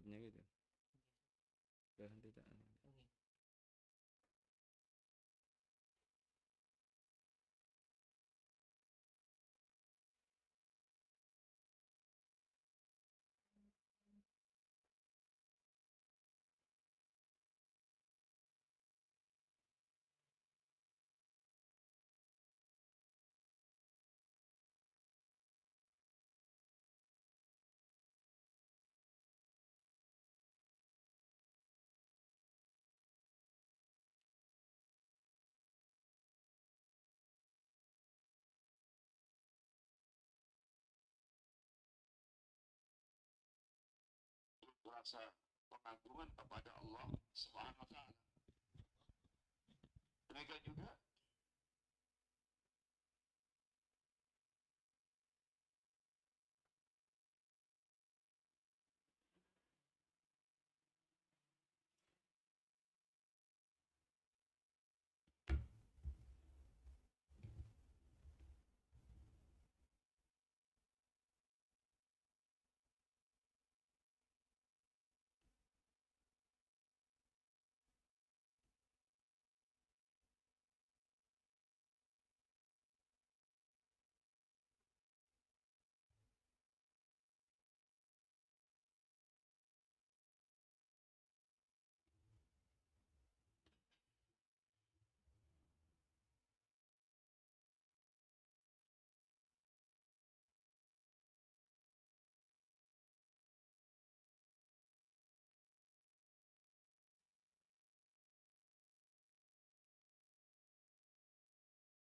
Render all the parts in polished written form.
tutupnya gitu. Udah tidak. Rasa pengagungan kepada Allah Subhanahu wa taala. Demikian juga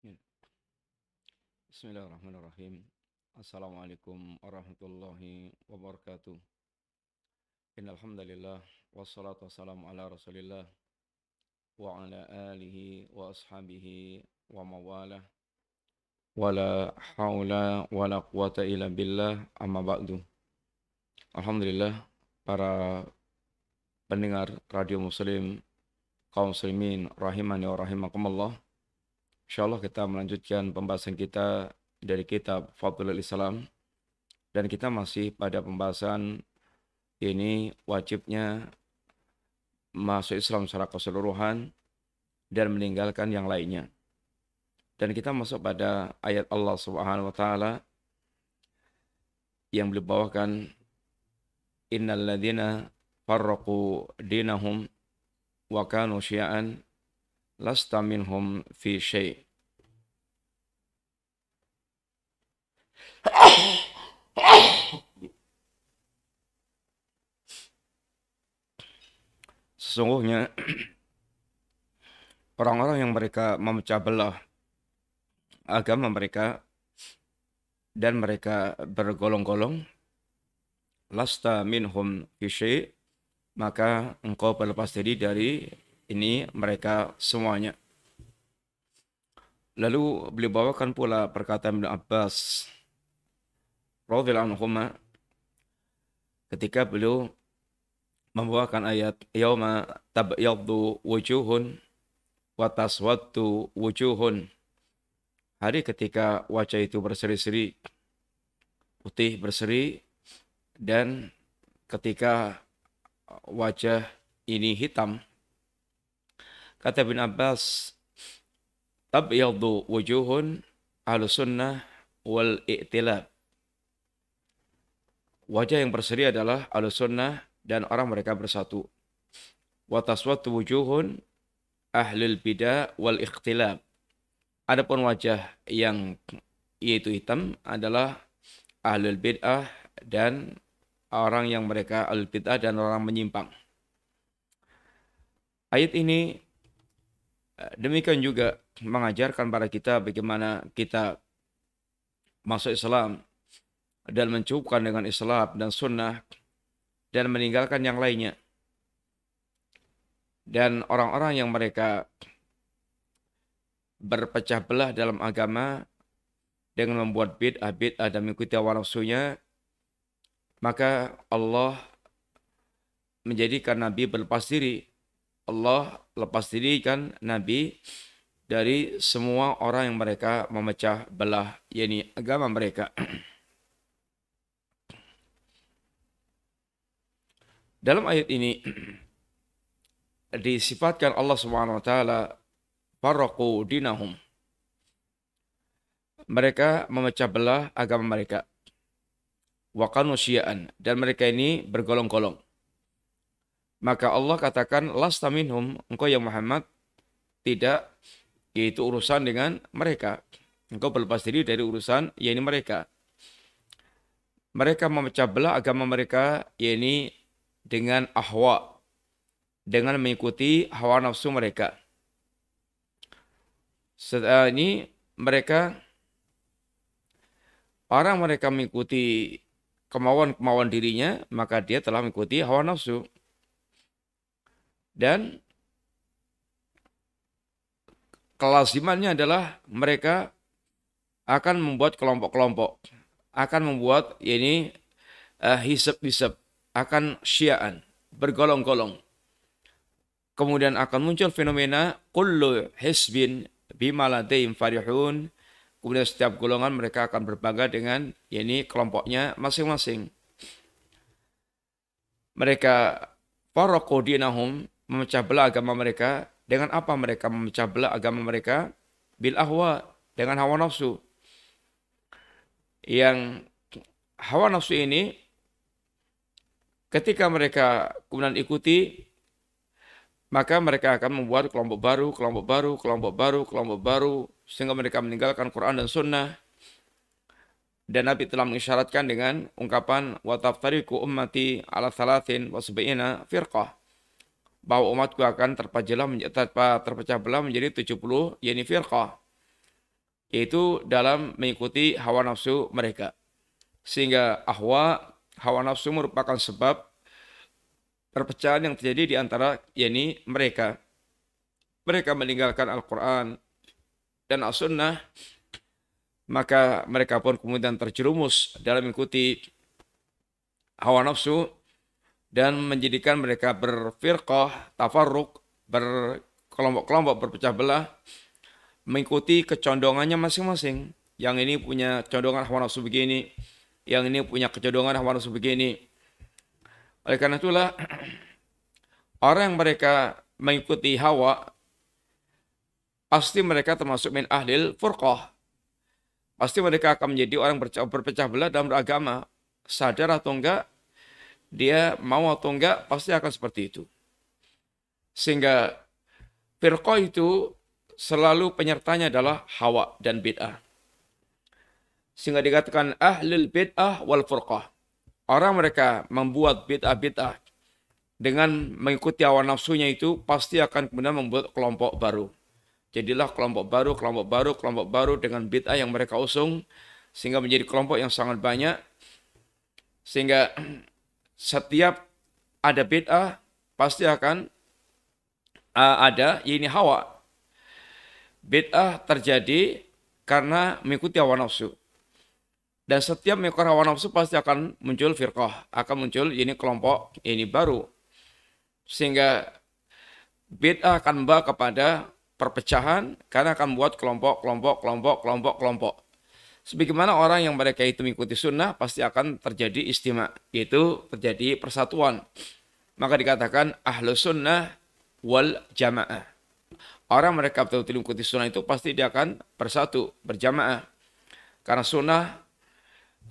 Ya. Bismillahirrahmanirrahim. Assalamualaikum warahmatullahi wabarakatuh. Innal hamdalillah wassalatu wassalamu ala Rasulillah wa ala alihi wa ashabihi wa mawalah. Wala haula wala quwata illa billah amma ba'du. Alhamdulillah para pendengar radio muslim kaum muslimin rahimani wa rahimakumullah. Insyaallah kita melanjutkan pembahasan kita dari kitab Fadlul Islam dan kita masih pada pembahasan ini wajibnya masuk Islam secara keseluruhan dan meninggalkan yang lainnya. Dan kita masuk pada ayat Allah Subhanahu wa taala yang beliau bawakan, innal ladzina farraqu dinahum wa kanu syi'an lasta minhum fi syai'. Sesungguhnya orang-orang yang mereka memecah belah agama mereka dan mereka bergolong-golong, lasta minhum fi syai', maka engkau berlepas diri dari ini mereka semuanya. Lalu beliau bawakan pula perkataan Ibnu Abbas radhiyallahu anhuma ketika beliau membawakan ayat yauma tabyaddu wujuhun wa taswaddu wujuhun. Hari ketika wajah itu berseri-seri, putih berseri, dan ketika wajah ini hitam. Kata Ibn Abbas, tabyaddu wujuhun ahlus sunnah wal i'tilab. Wajah yang berseri adalah ahlus sunnah dan orang mereka bersatu. Wa taswaddu wujuhun ahlul bidah wal ikhtilab. Adapun wajah yang yaitu hitam adalah ahlul bid'ah dan orang yang mereka ahlul bid'ah dan orang menyimpang. Ayat ini demikian juga mengajarkan pada kita bagaimana kita masuk Islam dan mencukupkan dengan Islam dan sunnah dan meninggalkan yang lainnya. Dan orang-orang yang mereka berpecah belah dalam agama dengan membuat bid'ah dan mengikuti hawa nafsunya, maka Allah menjadikan Nabi berlepas diri. Allah lepas dirikan Nabi dari semua orang yang mereka memecah belah, yakni agama mereka. Dalam ayat ini disifatkan Allah Subhanahu wa taala farraqu dinahum. Mereka memecah belah agama mereka. Wa kanu syi'an, dan mereka ini bergolong-golong. Maka Allah katakan lasta minhum, engkau yang Muhammad tidak, yaitu urusan dengan mereka. Engkau berlepas diri dari urusan yakni mereka. Mereka memecah belah agama mereka yakni dengan ahwa, dengan mengikuti hawa nafsu mereka. Setelah ini mereka mengikuti kemauan dirinya, maka dia telah mengikuti hawa nafsu. Dan kelazimannya adalah mereka akan membuat kelompok-kelompok, akan membuat hisab-hisab, akan syia'an, bergolong-golong. Kemudian akan muncul fenomena kullu hisbin bima ladaihim farihun. Kemudian setiap golongan mereka akan berbangga dengan kelompoknya masing-masing. Mereka farraqu dinahum, memecah belah agama mereka. Dengan apa mereka memecah belah agama mereka? Bil ahwa, dengan hawa nafsu. Yang hawa nafsu ini ketika mereka kemudian ikuti, maka mereka akan membuat kelompok baru, kelompok baru, kelompok baru, kelompok baru, sehingga mereka meninggalkan Quran dan Sunnah. Dan Nabi telah mengisyaratkan dengan ungkapan wa taftariqu ummati ala 73 firqah, bahwa umatku akan terpecah belah menjadi 70 firqah, yaitu dalam mengikuti hawa nafsu mereka. Sehingga hawa nafsu merupakan sebab perpecahan yang terjadi di antara mereka. Mereka meninggalkan Al-Quran dan As-Sunnah, maka mereka pun kemudian terjerumus dalam mengikuti hawa nafsu dan menjadikan mereka berfirqah, tafarruq, berkelompok-kelompok, berpecah belah, mengikuti kecondongannya masing-masing. Yang ini punya condongan hawa nafsu begini, yang ini punya kecondongan hawa nafsu begini. Oleh karena itulah orang yang mereka mengikuti hawa, pasti mereka termasuk min ahlil furqah. Pasti mereka akan menjadi orang berpecah belah dalam beragama. Sadar atau enggak, dia mau atau enggak, pasti akan seperti itu. Sehingga firqah itu selalu penyertanya adalah hawa dan bid'ah. Sehingga dikatakan ahlul bid'ah wal furqah. Orang mereka membuat bid'ah-bid'ah dengan mengikuti hawa nafsunya itu pasti akan kemudian membuat kelompok baru. Jadilah kelompok baru, kelompok baru, kelompok baru dengan bid'ah yang mereka usung, sehingga menjadi kelompok yang sangat banyak. Sehingga setiap ada bid'ah pasti akan ada hawa. Bid'ah terjadi karena mengikuti hawa nafsu. Dan setiap mengikuti hawa nafsu pasti akan muncul firqah, akan muncul kelompok baru. Sehingga bid'ah akan membawa kepada perpecahan karena akan membuat kelompok. Sebagaimana orang yang mereka itu mengikuti sunnah pasti akan terjadi istima, yaitu terjadi persatuan. Maka dikatakan ahlu sunnah wal jamaah. Orang mereka betul-betul mengikuti sunnah itu pasti dia akan bersatu, berjamaah. Karena sunnah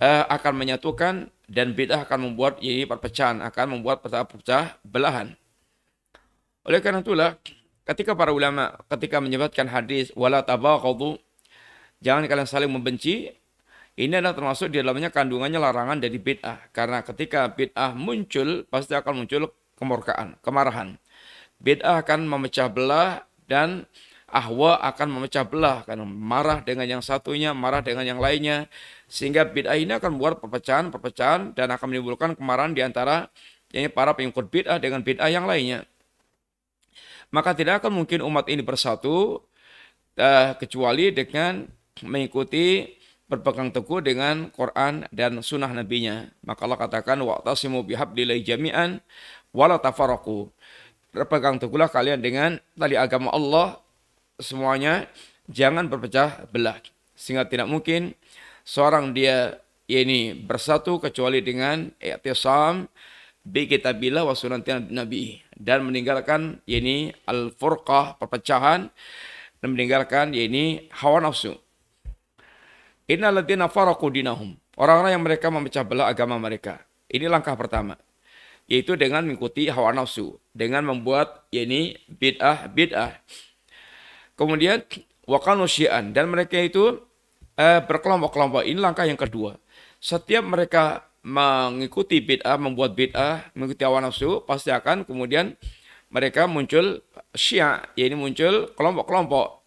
akan menyatukan dan bid'ah akan membuat perpecahan, akan membuat pecah belahan. Oleh karena itulah ketika para ulama ketika menyebutkan hadis wala tabaghadu, jangan kalian saling membenci, ini adalah termasuk di dalamnya kandungannya larangan dari bid'ah. Karena ketika bid'ah muncul pasti akan muncul kemurkaan, kemarahan. Bid'ah akan memecah belah dan ahwa akan memecah belah, karena marah dengan yang satunya, marah dengan yang lainnya, sehingga bid'ah ini akan membuat perpecahan dan akan menimbulkan kemarahan di antara para pengikut bid'ah dengan bid'ah yang lainnya. Maka tidak akan mungkin umat ini bersatu kecuali dengan mengikuti berpegang teguh dengan Quran dan sunnah nabinya. Maka Allah katakan wa'tasimu bihablillahi jami'an wala tafarraqu. Berpegang teguhlah kalian dengan tali agama Allah semuanya, jangan berpecah belah. Sehingga tidak mungkin seorang dia bersatu kecuali dengan i'tisam, bi kitabillah wa sunnati nabi, dan meninggalkan ini al-furqah, perpecahan, dan meninggalkan ini hawa nafsu. Innal ladzina faraqu dinahum, orang-orang yang mereka memecah belah agama mereka. Ini langkah pertama, yaitu dengan mengikuti hawa nafsu, dengan membuat ini bid'ah. Kemudian wakanu syi'an, dan mereka itu berkelompok-kelompok. Ini langkah yang kedua. Setiap mereka mengikuti bid'ah, membuat bid'ah, mengikuti hawa nafsu, pasti akan kemudian mereka muncul syiah, yaitu muncul kelompok-kelompok.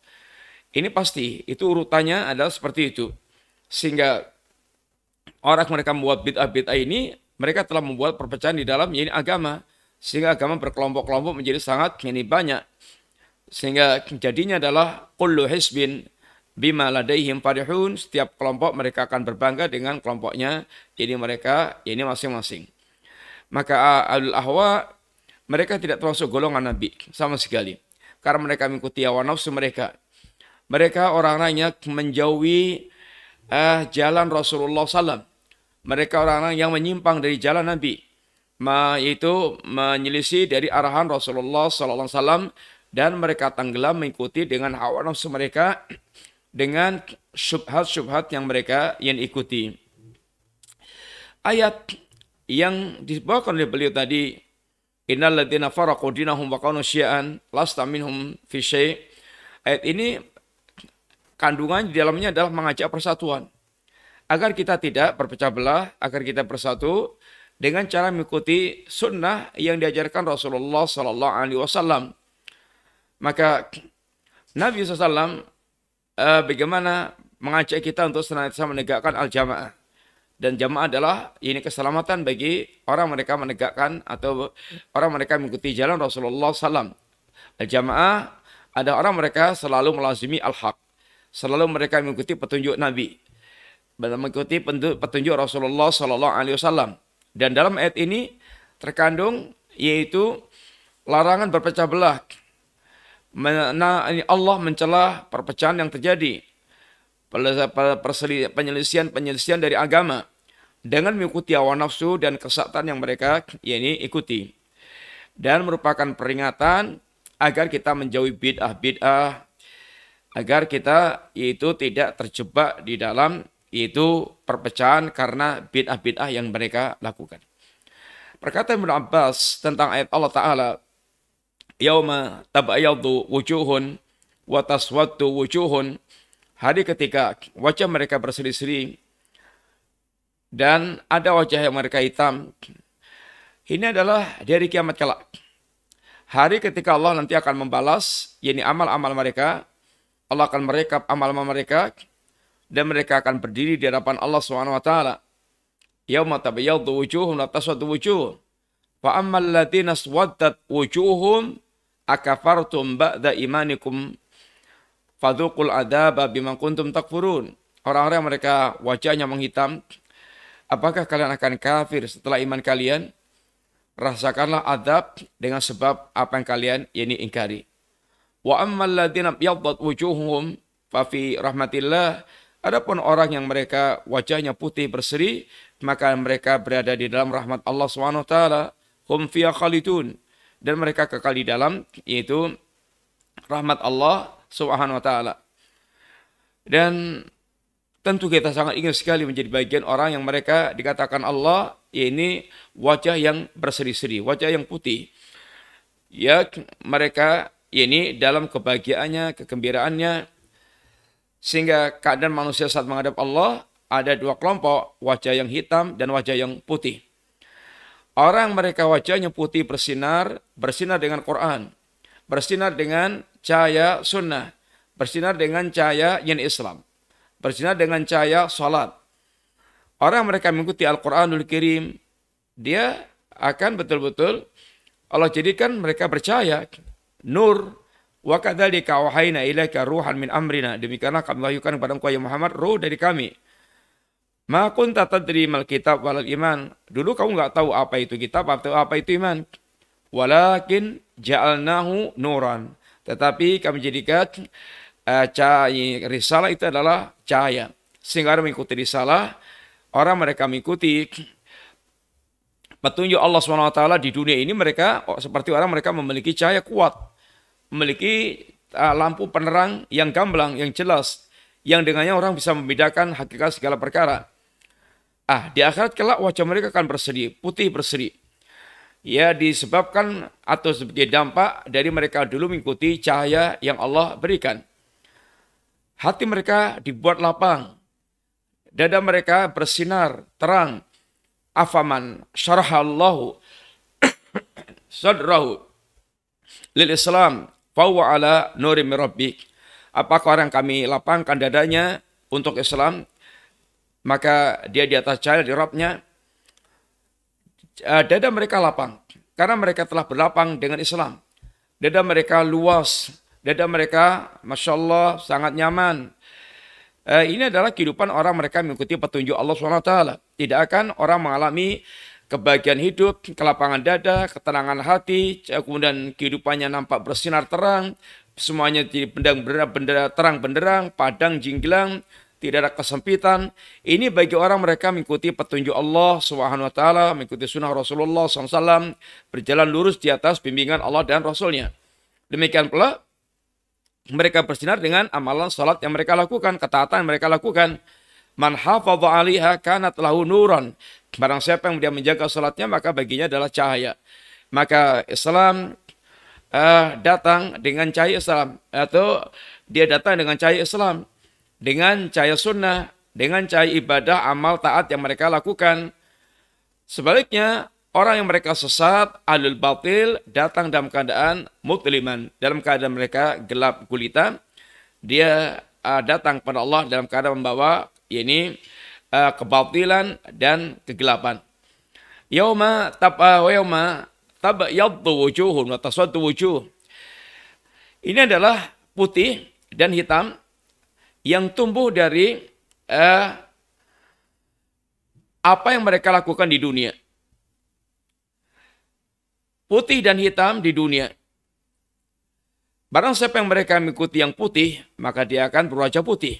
Ini pasti, itu urutannya adalah seperti itu. Sehingga orang mereka membuat bid'ah ini, mereka telah membuat perpecahan di dalam ini agama. Sehingga agama berkelompok-kelompok menjadi sangat banyak. Sehingga jadinya adalah kullu hisbin bima ladaihim farihun, setiap kelompok mereka akan berbangga dengan kelompoknya, jadi mereka ini masing-masing. Maka ahlul ahwa mereka tidak termasuk golongan Nabi sama sekali, karena mereka mengikuti hawa nafsu mereka. Mereka orang-orang yang menjauhi jalan Rasulullah SAW. Mereka orang-orang yang menyimpang dari jalan Nabi, yaitu menyelisih dari arahan Rasulullah SAW, dan mereka tenggelam mengikuti dengan hawa nafsu mereka, dengan syubhat-syubhat yang mereka ikuti. Ayat yang dibawakan oleh beliau tadi, innal ladzina faraqu dinahum wa kanu syi'an lasta minhum fi syai'. Ayat ini kandungan di dalamnya adalah mengajak persatuan, agar kita tidak berpecah belah, agar kita bersatu dengan cara mengikuti sunnah yang diajarkan Rasulullah SAW. Maka Nabi SAW bagaimana mengajak kita untuk senantiasa menegakkan al-jamaah. Dan jamaah adalah ini keselamatan bagi orang mereka menegakkan atau orang mereka mengikuti jalan Rasulullah SAW. Al-jamaah ada orang mereka selalu melazimi al-haq, selalu mereka mengikuti petunjuk Nabi, mengikuti petunjuk Rasulullah SAW. Dan dalam ayat ini terkandung yaitu larangan berpecah belah. Allah mencela perpecahan yang terjadi, penyelisihan dari agama dengan mengikuti hawa nafsu dan kesesatan yang mereka ikuti, dan merupakan peringatan agar kita menjauhi bid'ah, agar kita itu tidak terjebak di dalam itu perpecahan karena bid'ah yang mereka lakukan. Perkataan Ibnu Abbas tentang ayat Allah Ta'ala, yauma tabayyadu wujuhun wa taswaddu wujuhun, hari ketika wajah mereka berseri-seri dan ada wajah yang mereka hitam. Ini adalah dari kiamat kelak, hari ketika Allah nanti akan membalas amal-amal mereka. Allah akan merekap amal-amal mereka dan mereka akan berdiri di hadapan Allah SWT. Yauma tabayyadu wujuhun wa taswaddu wujuh, fa ammal ladzina aswaddat wujuhum akafartum ba'da imanikum fadzuqul adzaba bima kuntum takfurun. Orang-orang mereka wajahnya menghitam, apakah kalian akan kafir setelah iman kalian? Rasakanlah azab dengan sebab apa yang kalian ingkari. Wa ammal ladzina yaddat wujuhum fa fi rahmatillah, adapun orang yang mereka wajahnya putih berseri, maka mereka berada di dalam rahmat Allah SWT. Hum fiha khalidun, dan mereka kekal di dalam yaitu rahmat Allah Subhanahu wa taala. Dan tentu kita sangat ingin sekali menjadi bagian orang yang mereka dikatakan Allah ini wajah yang berseri-seri, wajah yang putih. Ya, mereka ini dalam kebahagiaannya, kegembiraannya, sehingga keadaan manusia saat menghadap Allah ada dua kelompok, wajah yang hitam dan wajah yang putih. Orang mereka wajahnya putih bersinar dengan Quran, bersinar dengan cahaya sunnah, bersinar dengan cahaya Islam, bersinar dengan cahaya salat. Orang mereka mengikuti Al-Quranul Karim, dia akan betul-betul Allah jadikan mereka bercahaya, nur. Wa kadzalika auhayna ilaika ruhan min amrina, demikianlah kami wahyukan kepada engkau ya Muhammad ruh dari kami. Ma kunta tadri mal kitab wal iman. Dulu kamu enggak tahu apa itu kitab atau apa itu iman. Walakin ja'alnahu nuran. Tetapi kami jadikan cahaya risalah itu adalah cahaya. Sehingga orang mengikuti risalah, orang mereka mengikuti petunjuk Allah SWT di dunia ini mereka seperti orang mereka memiliki cahaya kuat, memiliki lampu penerang yang gamblang, yang jelas, yang dengannya orang bisa membedakan hakikat segala perkara. Di akhirat kelak wajah mereka akan berseri, putih berseri. Ya, disebabkan atau sebagai dampak dari mereka dulu mengikuti cahaya yang Allah berikan. Hati mereka dibuat lapang, dada mereka bersinar, terang. Afaman syarahallahu sadrahu lil Islam fahuwa ala nuri min rabbih. Apakah orang kami lapangkan dadanya untuk Islam, maka dia di atas cahaya di Rabb-nya. Dada mereka lapang karena mereka telah berlapang dengan Islam. Dada mereka luas, dada mereka Masya Allah sangat nyaman. Ini adalah kehidupan orang mereka mengikuti petunjuk Allah SWT. Tidak akan orang mengalami kebahagiaan hidup, kelapangan dada, ketenangan hati, kemudian kehidupannya nampak bersinar terang, semuanya jadi benda terang benderang, padang jinggilang, tidak ada kesempitan. Ini bagi orang mereka mengikuti petunjuk Allah SWT, mengikuti sunnah Rasulullah SAW, berjalan lurus di atas bimbingan Allah dan Rasulnya. Demikian pula mereka bersinar dengan amalan salat yang mereka lakukan, ketaatan yang mereka lakukan. Man hafadha 'alaiha kanat lahu nuran. Barang siapa yang dia menjaga salatnya, maka baginya adalah cahaya. Maka Islam datang dengan cahaya Islam, atau dia datang dengan cahaya Islam, dengan cahaya sunnah, dengan cahaya ibadah, amal taat yang mereka lakukan. Sebaliknya, orang yang mereka sesat, ahlul batil, datang dalam keadaan mutliman, dalam keadaan mereka gelap gulita. Dia datang kepada Allah dalam keadaan membawa kebatilan dan kegelapan. Yauma tabyaddu wujuhun wa taswaddu wujuh. Ini adalah putih dan hitam yang tumbuh dari apa yang mereka lakukan di dunia. Putih dan hitam di dunia. Barang siapa yang mereka mengikuti yang putih, maka dia akan berwajah putih.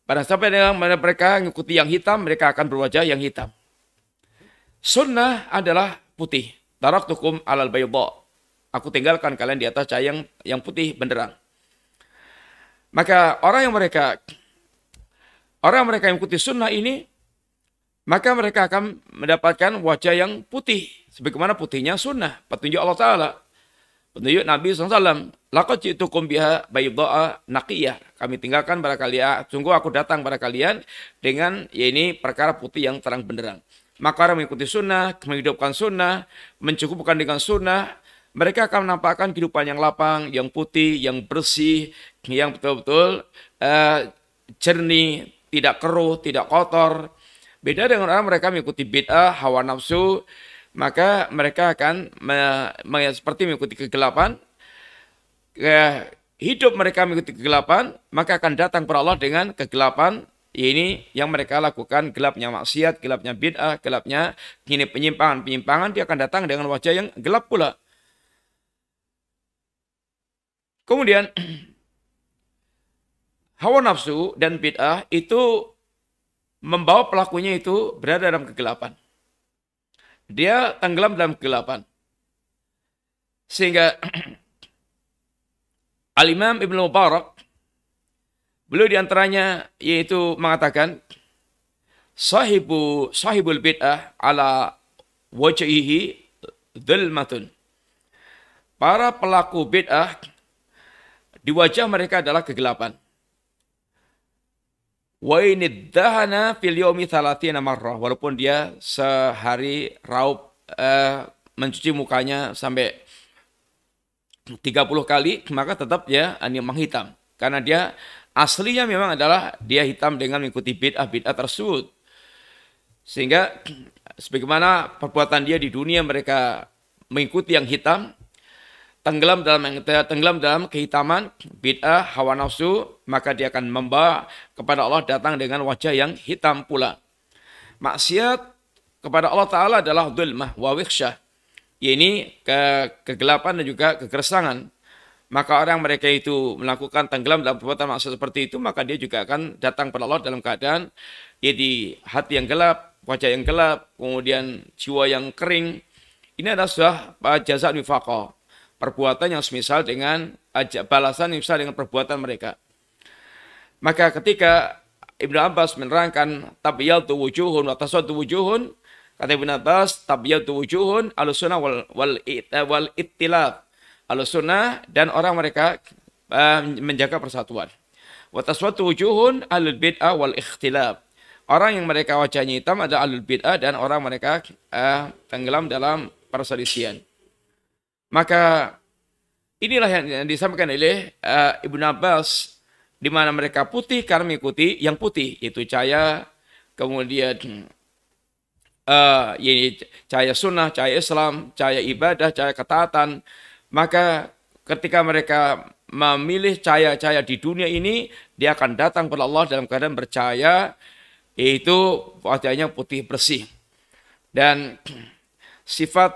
Barang siapa yang mereka mengikuti yang hitam, mereka akan berwajah yang hitam. Sunnah adalah putih. Taraktukum alal bayda. Aku tinggalkan kalian di atas cahaya yang putih benderang. Maka orang yang mereka mengikuti sunnah ini, maka mereka akan mendapatkan wajah yang putih. Sebagaimana putihnya sunnah, petunjuk Allah Ta'ala. Petunjuk Nabi SAW. Laqad ji'tukum biha bayda'a naqiyah. Kami tinggalkan pada kalian, sungguh aku datang pada kalian dengan perkara putih yang terang benderang. Maka orang mengikuti sunnah, menghidupkan sunnah, mencukupkan dengan sunnah, mereka akan menampakkan kehidupan yang lapang, yang putih, yang bersih, yang betul-betul jernih, tidak keruh, tidak kotor. Beda dengan orang mereka mengikuti bid'ah, hawa nafsu, maka mereka akan seperti mengikuti kegelapan. Hidup mereka mengikuti kegelapan, maka akan datang kepada Allah dengan kegelapan. Ini yang mereka lakukan, gelapnya maksiat, gelapnya bid'ah, gelapnya penyimpangan-penyimpangan, dia akan datang dengan wajah yang gelap pula. Kemudian hawa nafsu dan bid'ah itu membawa pelakunya itu berada dalam kegelapan. Dia tenggelam dalam kegelapan. Sehingga Al-Imam Ibnu Mubarak, beliau diantaranya yaitu mengatakan, sahibul bid'ah ala wajhihi dhulmatun. Para pelaku bid'ah di wajah mereka adalah kegelapan. Wa iniddahana fil yaumi 30 marrah, walaupun dia sehari raup mencuci mukanya sampai 30 kali, maka tetap dia menghitam. Karena dia aslinya memang adalah dia hitam dengan mengikuti bid'ah tersebut. Sehingga sebagaimana perbuatan dia di dunia mereka mengikuti yang hitam, tenggelam dalam kehitaman, bid'ah, hawa nafsu, maka dia akan membawa kepada Allah datang dengan wajah yang hitam pula. Maksiat kepada Allah Ta'ala adalah dhulmah wa wikhsyah. Ini kegelapan dan juga kegersangan. Maka orang mereka itu melakukan tenggelam dalam perbuatan maksiat seperti itu, maka dia juga akan datang kepada Allah dalam keadaan di hati yang gelap, wajah yang gelap, kemudian jiwa yang kering. Ini adalah sudah jazaa nifaqah. Perbuatan yang semisal dengan balasan yang semisal dengan perbuatan mereka. Maka ketika Ibnu Abbas menerangkan tabyatu wujuhun wa taswaddu wujuhun, kata Ibnu Abbas tabyatu wujuhun al-sunnah wal ittilaf. Al-sunnah dan orang mereka menjaga persatuan. Wa taswaddu wujuhun al-bid'ah wal ikhtilaf. Orang yang mereka wajahnya hitam adalah alul bid'ah dan orang mereka tenggelam dalam perselisihan. Maka inilah yang disampaikan oleh Ibnu Abbas, di mana mereka putih karena mengikuti yang putih, yaitu cahaya, kemudian cahaya sunnah, cahaya Islam, cahaya ibadah, cahaya ketaatan. Maka ketika mereka memilih cahaya-cahaya di dunia ini, dia akan datang kepada Allah dalam keadaan bercahaya, yaitu wajahnya putih bersih. Dan sifat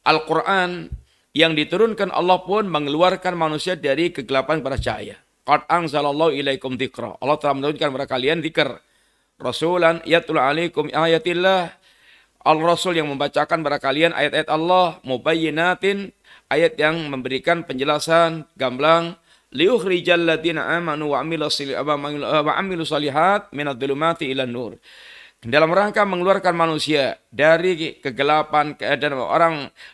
Al-Quran yang diturunkan Allah pun mengeluarkan manusia dari kegelapan kepada cahaya. Qad anzalallahu ilaikum dzikra. Allah telah menurunkan kepada kalian dzikr. Rasulan yatlu alaikum ayatillah. Al-Rasul yang membacakan kepada kalian ayat-ayat Allah, mubayyinatin, ayat yang memberikan penjelasan gamblang, liukhrijal ladzina amanu wa amilus solihat minadh-dhulumati ilan nur. Dalam rangka mengeluarkan manusia dari kegelapan dan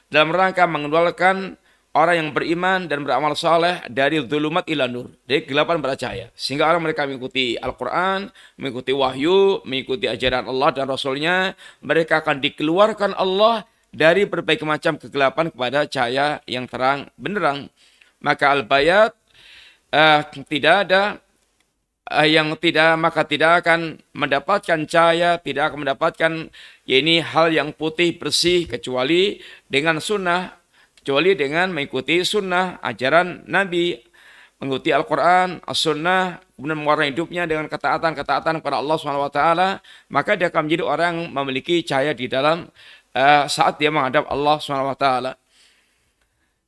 dalam rangka mengeluarkan orang yang beriman dan beramal saleh dari dzulumat ila nur, dari kegelapan kepada cahaya. Sehingga orang mereka mengikuti Al-Quran, mengikuti wahyu, mengikuti ajaran Allah dan Rasulnya, mereka akan dikeluarkan Allah dari berbagai macam kegelapan kepada cahaya yang terang benderang. Maka al-bayat tidak ada maka tidak akan mendapatkan cahaya, tidak akan mendapatkan ini hal yang putih bersih kecuali dengan sunnah, kecuali dengan mengikuti sunnah, ajaran Nabi, mengikuti Al-Quran, As-Sunnah, kemudian mewarnai hidupnya dengan ketaatan kepada Allah SWT, maka dia akan menjadi orang yang memiliki cahaya di dalam saat dia menghadap Allah SWT.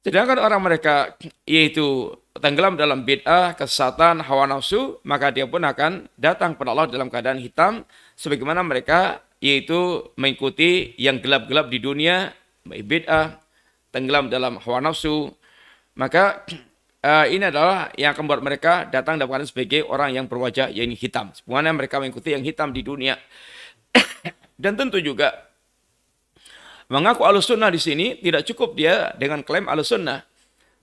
Sedangkan orang mereka yaitu tenggelam dalam bid'ah, kesesatan, hawa nafsu, maka dia pun akan datang kepada Allah dalam keadaan hitam, sebagaimana mereka yaitu mengikuti yang gelap-gelap di dunia, bid'ah, tenggelam dalam hawa nafsu. Maka ini adalah yang akan membuat mereka datang dalam keadaan sebagai orang yang berwajah yang hitam, sebagaimana mereka mengikuti yang hitam di dunia. Dan tentu juga mengaku Ahlussunnah di sini tidak cukup dia dengan klaim Ahlussunnah.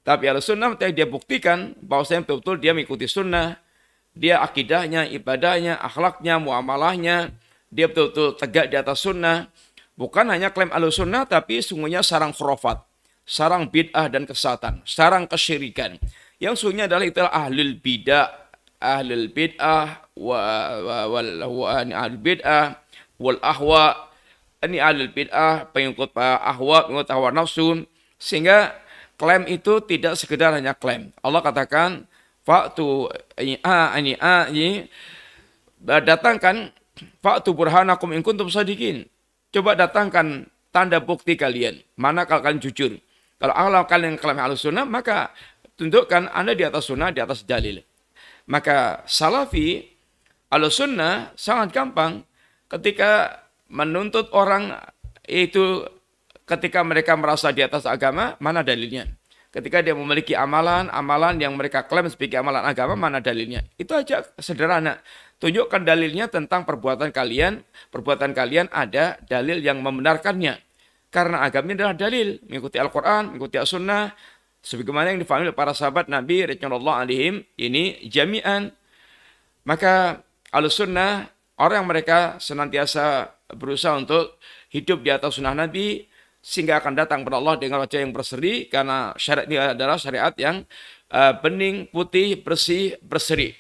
Tapi Ahlussunnah dia buktikan bahwasanya betul-betul dia mengikuti sunnah, dia akidahnya, ibadahnya, akhlaknya, muamalahnya, dia betul-betul tegak di atas sunnah. Bukan hanya klaim Ahlussunnah, tapi sungguhnya sarang khurafat, sarang bid'ah dan kesesatan, sarang kesyirikan. Yang sungguhnya adalah itulah ahlul bid'ah wal ahwa. Ini ahlul bid'ah, pengikut ahwa, pengikut hawa nafsu. Sehingga klaim itu tidak sekedar hanya klaim. Allah katakan, datangkan fa'tu burhanakum in kuntum shadiqin. Coba datangkan tanda bukti kalian. Mana kalau kalian jujur. Kalau Allah kalian klaim Ahlussunnah, maka tunjukkan Anda di atas sunnah, di atas dalil. Maka salafi Ahlussunnah sangat gampang ketika menuntut orang itu, ketika mereka merasa di atas agama, mana dalilnya? Ketika dia memiliki amalan yang mereka klaim sebagai amalan agama, mana dalilnya? Itu aja sederhana. Tunjukkan dalilnya tentang perbuatan kalian ada dalil yang membenarkannya. Karena agama adalah dalil, mengikuti Al-Quran, mengikuti As-Sunnah, sebagaimana yang difahami oleh para sahabat Nabi radhiyallahu alaihim ini jami'an. Maka Ahlussunnah, orang yang mereka senantiasa berusaha untuk hidup di atas sunnah Nabi, sehingga akan datang kepada Allah dengan wajah yang berseri, karena syariat ini adalah syariat yang bening, putih, bersih, berseri.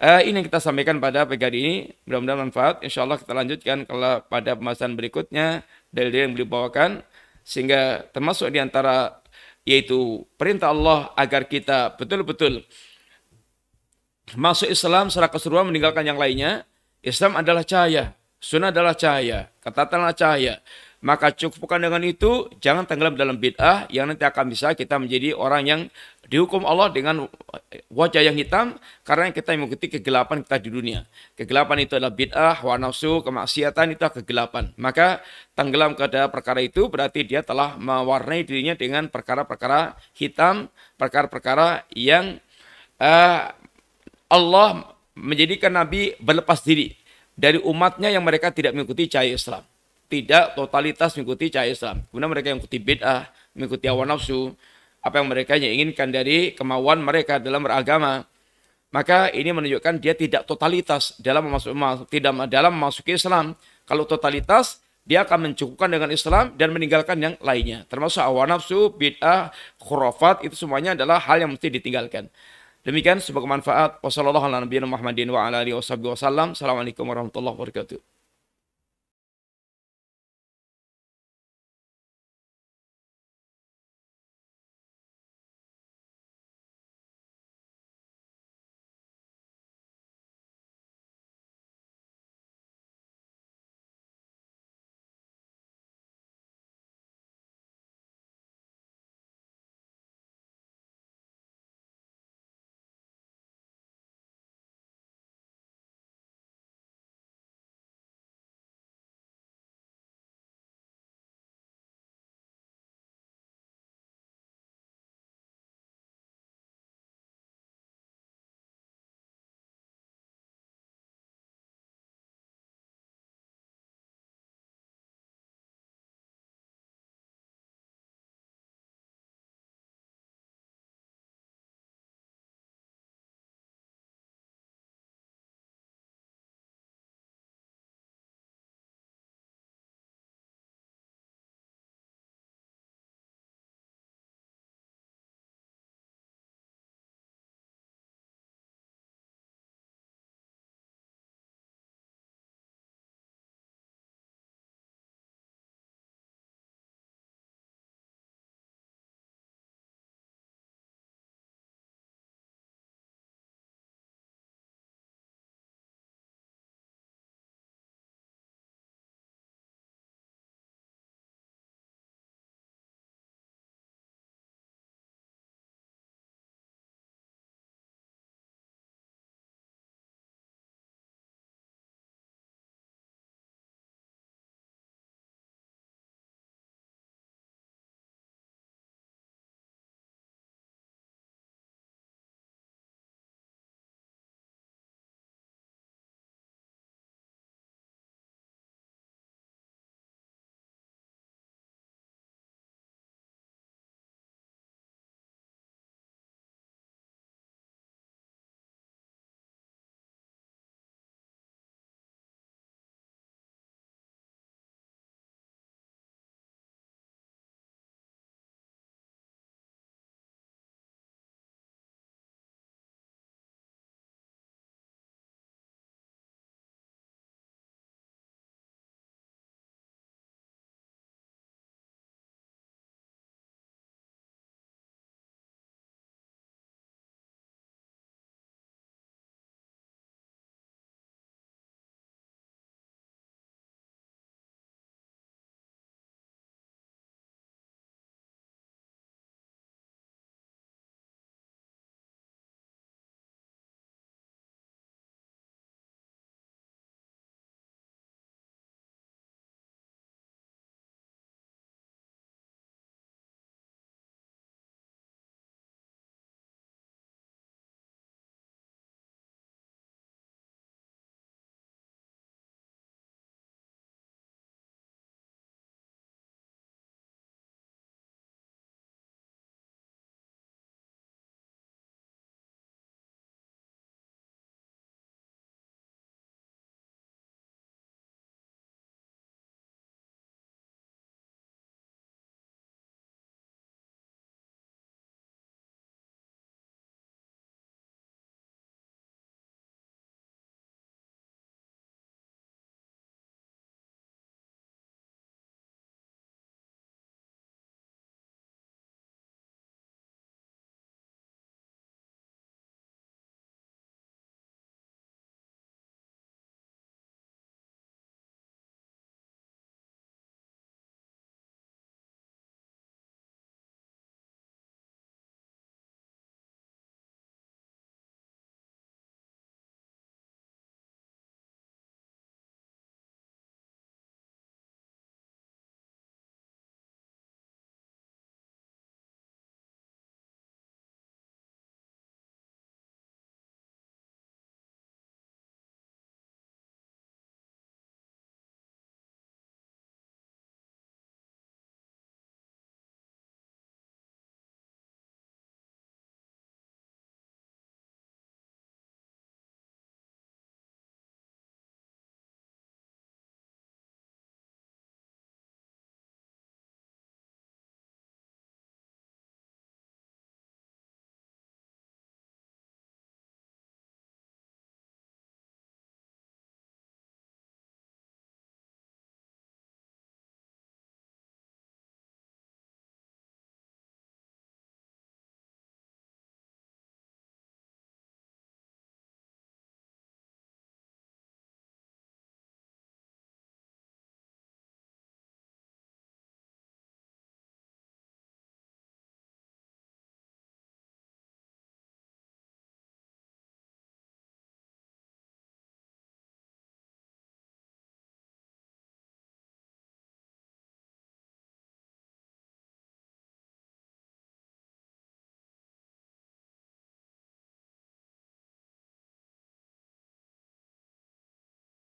Ini yang kita sampaikan pada pagi hari ini. Mudah-mudahan manfaat. Insya Allah kita lanjutkan kalau pada pembahasan berikutnya dalil yang beliau bawakan, sehingga termasuk di antara yaitu perintah Allah agar kita betul-betul masuk Islam secara keseluruhan, meninggalkan yang lainnya. Islam adalah cahaya, sunnah adalah cahaya, ketaatan adalah cahaya. Maka cukupkan dengan itu, jangan tenggelam dalam bid'ah yang nanti akan bisa kita menjadi orang yang dihukum Allah dengan wajah yang hitam karena kita mengikuti kegelapan kita di dunia. Kegelapan itu adalah bid'ah, hawa nafsu, kemaksiatan, itu adalah kegelapan. Maka tenggelam ke dalam perkara itu berarti dia telah mewarnai dirinya dengan perkara-perkara hitam, perkara-perkara yang Allah menjadikan Nabi berlepas diri dari umatnya yang mereka tidak mengikuti cahaya Islam. Tidak totalitas mengikuti cahaya Islam. Kemudian mereka yang mengikuti bid'ah, mengikuti hawa nafsu, apa yang mereka inginkan dari kemauan mereka dalam beragama. Maka ini menunjukkan dia tidak totalitas dalam memasuki Islam. Kalau totalitas, dia akan mencukupkan dengan Islam dan meninggalkan yang lainnya. Termasuk hawa nafsu, bid'ah, khurafat, itu semuanya adalah hal yang mesti ditinggalkan. Demikian semoga manfaat. Wassalamualaikum warahmatullahi wabarakatuh.